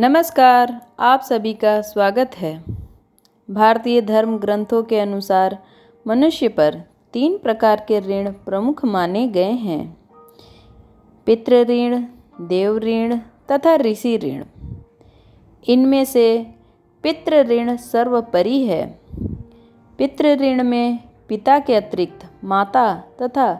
नमस्कार, आप सभी का स्वागत है। भारतीय धर्म ग्रंथों के अनुसार मनुष्य पर 3 प्रकार के ऋण प्रमुख माने गए हैं: पितृ ऋण, देव ऋण तथा ऋषि ऋण। इनमें से पितृ ऋण सर्वोपरि है। पितृ ऋण में पिता के अतिरिक्त माता तथा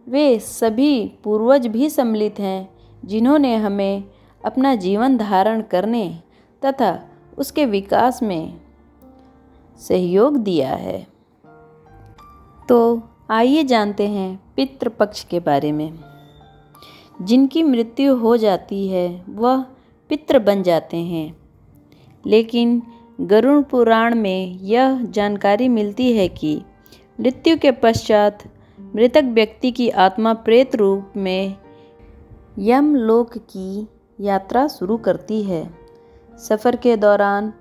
वे सभी पूर्वज भी सम्मिलित हैं, जिन्होंने हमें अपना जीवन धारण करने तथा उसके विकास में सहयोग दिया है। तो आइए जानते हैं पितृपक्ष के बारे में। जिनकी मृत्यु हो जाती है वह पितृ बन जाते हैं, लेकिन गरुड़ पुराण में यह जानकारी मिलती है कि मृत्यु के पश्चात मृतक व्यक्ति की आत्मा प्रेत रूप में यमलोक की यात्रा शुरू करती है। सफ़र के दौरान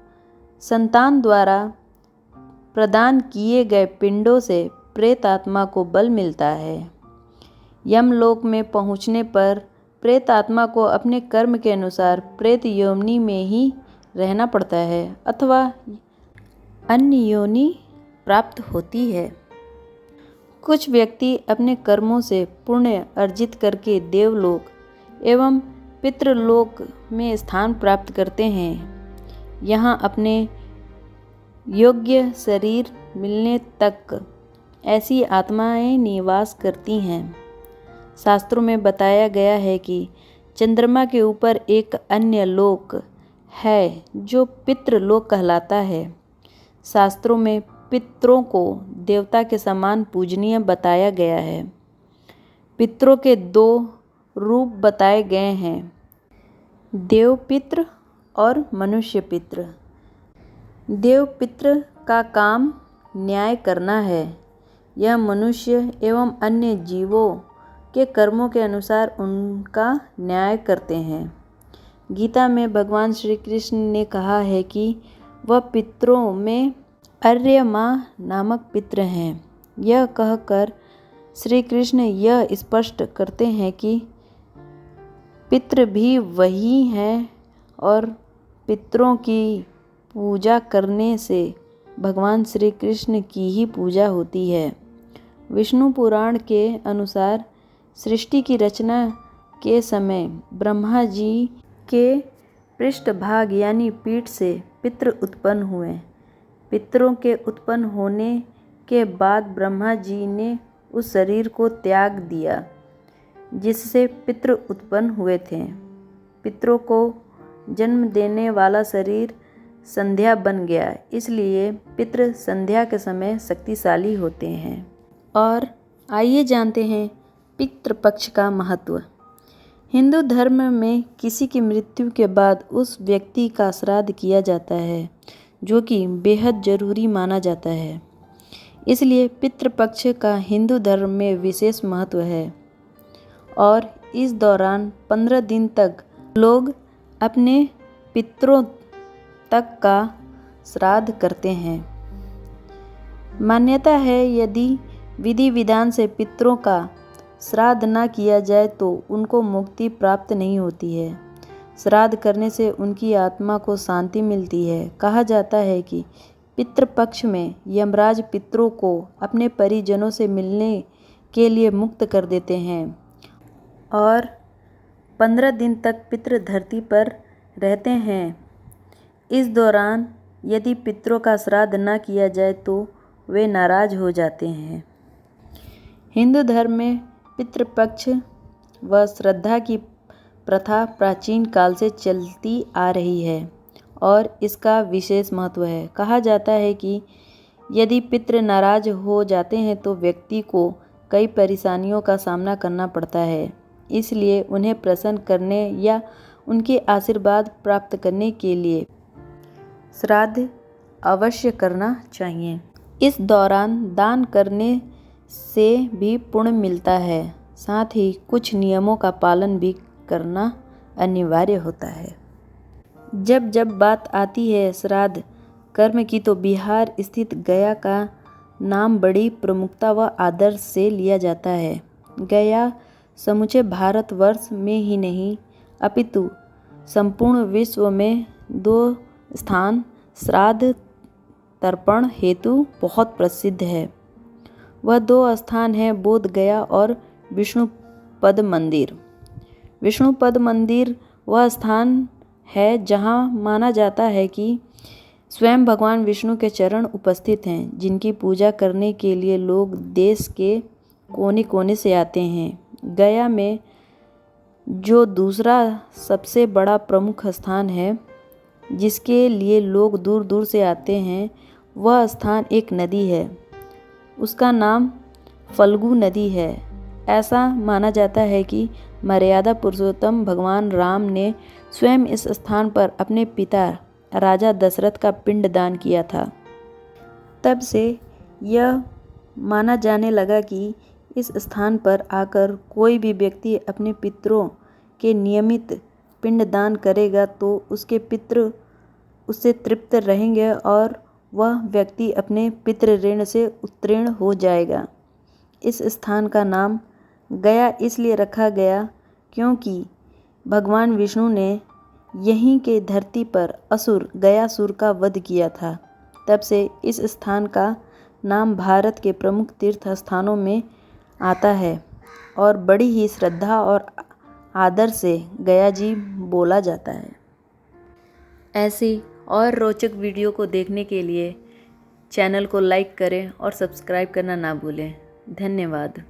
संतान द्वारा प्रदान किए गए पिंडों से प्रेत आत्मा को बल मिलता है। यमलोक में पहुंचने पर प्रेत आत्मा को अपने कर्म के अनुसार प्रेत योनि में ही रहना पड़ता है अथवा अन्य योनि प्राप्त होती है। कुछ व्यक्ति अपने कर्मों से पुण्य अर्जित करके देवलोक एवं पितृलोक में स्थान प्राप्त करते हैं। यहाँ अपने योग्य शरीर मिलने तक ऐसी आत्माएं निवास करती हैं। शास्त्रों में बताया गया है कि चंद्रमा के ऊपर एक अन्य लोक है जो पितृलोक कहलाता है। शास्त्रों में पितरों को देवता के समान पूजनीय बताया गया है। पितरों के 2 रूप बताए गए हैं: देवपितृ और मनुष्य पितृ। देवपितृ का काम न्याय करना है। यह मनुष्य एवं अन्य जीवों के कर्मों के अनुसार उनका न्याय करते हैं। गीता में भगवान श्री कृष्ण ने कहा है कि वह पितरों में अर्यमा नामक पितृ हैं। यह कहकर श्री कृष्ण यह स्पष्ट करते हैं कि पितृ भी वही हैं और पितरों की पूजा करने से भगवान श्री कृष्ण की ही पूजा होती है। विष्णु पुराण के अनुसार सृष्टि की रचना के समय ब्रह्मा जी के पृष्ठभाग यानी पीठ से पितृ उत्पन्न हुए। पितरों के उत्पन्न होने के बाद ब्रह्मा जी ने उस शरीर को त्याग दिया जिससे पितृ उत्पन्न हुए थे। पितरों को जन्म देने वाला शरीर संध्या बन गया, इसलिए पितृ संध्या के समय शक्तिशाली होते हैं। और आइए जानते हैं पितृपक्ष का महत्व। हिंदू धर्म में किसी की मृत्यु के बाद उस व्यक्ति का श्राद्ध किया जाता है, जो कि बेहद जरूरी माना जाता है। इसलिए पितृपक्ष का हिंदू धर्म में विशेष महत्व है और इस दौरान 15 दिन तक लोग अपने पितरों तक का श्राद्ध करते हैं। मान्यता है यदि विधि विधान से पितरों का श्राद्ध न किया जाए तो उनको मुक्ति प्राप्त नहीं होती है। श्राद्ध करने से उनकी आत्मा को शांति मिलती है। कहा जाता है कि पितृपक्ष में यमराज पितरों को अपने परिजनों से मिलने के लिए मुक्त कर देते हैं और 15 दिन तक पितृ धरती पर रहते हैं। इस दौरान यदि पितरों का श्राद्ध न किया जाए तो वे नाराज हो जाते हैं। हिंदू धर्म में पितृपक्ष व श्राद्ध की प्रथा प्राचीन काल से चलती आ रही है और इसका विशेष महत्व है। कहा जाता है कि यदि पितृ नाराज हो जाते हैं तो व्यक्ति को कई परेशानियों का सामना करना पड़ता है, इसलिए उन्हें प्रसन्न करने या उनके आशीर्वाद प्राप्त करने के लिए श्राद्ध अवश्य करना चाहिए। इस दौरान दान करने से भी पुण्य मिलता है, साथ ही कुछ नियमों का पालन भी करना अनिवार्य होता है। जब जब बात आती है श्राद्ध कर्म की तो बिहार स्थित गया का नाम बड़ी प्रमुखता व आदर से लिया जाता है। गया समूचे भारतवर्ष में ही नहीं अपितु संपूर्ण विश्व में 2 स्थान श्राद्ध तर्पण हेतु बहुत प्रसिद्ध है। वह 2 स्थान हैं बोध गया और विष्णुपद मंदिर। विष्णुपद मंदिर वह स्थान है जहाँ माना जाता है कि स्वयं भगवान विष्णु के चरण उपस्थित हैं, जिनकी पूजा करने के लिए लोग देश के कोने कोने से आते हैं। गया में जो दूसरा सबसे बड़ा प्रमुख स्थान है जिसके लिए लोग दूर दूर से आते हैं, वह स्थान एक नदी है। उसका नाम फल्गु नदी है। ऐसा माना जाता है कि मर्यादा पुरुषोत्तम भगवान राम ने स्वयं इस स्थान पर अपने पिता राजा दशरथ का पिंड दान किया था। तब से यह माना जाने लगा कि इस स्थान पर आकर कोई भी व्यक्ति अपने पितरों के नियमित पिंडदान करेगा तो उसके पितृ उससे तृप्त रहेंगे और वह व्यक्ति अपने पितृ ऋण से उत्तीर्ण हो जाएगा। इस स्थान का नाम गया इसलिए रखा गया क्योंकि भगवान विष्णु ने यहीं के धरती पर असुर गयासुर का वध किया था। तब से इस स्थान का नाम भारत के प्रमुख तीर्थ स्थानों में आता है और बड़ी ही श्रद्धा और आदर से गया जी बोला जाता है। ऐसी और रोचक वीडियो को देखने के लिए चैनल को लाइक करें और सब्सक्राइब करना ना भूलें। धन्यवाद।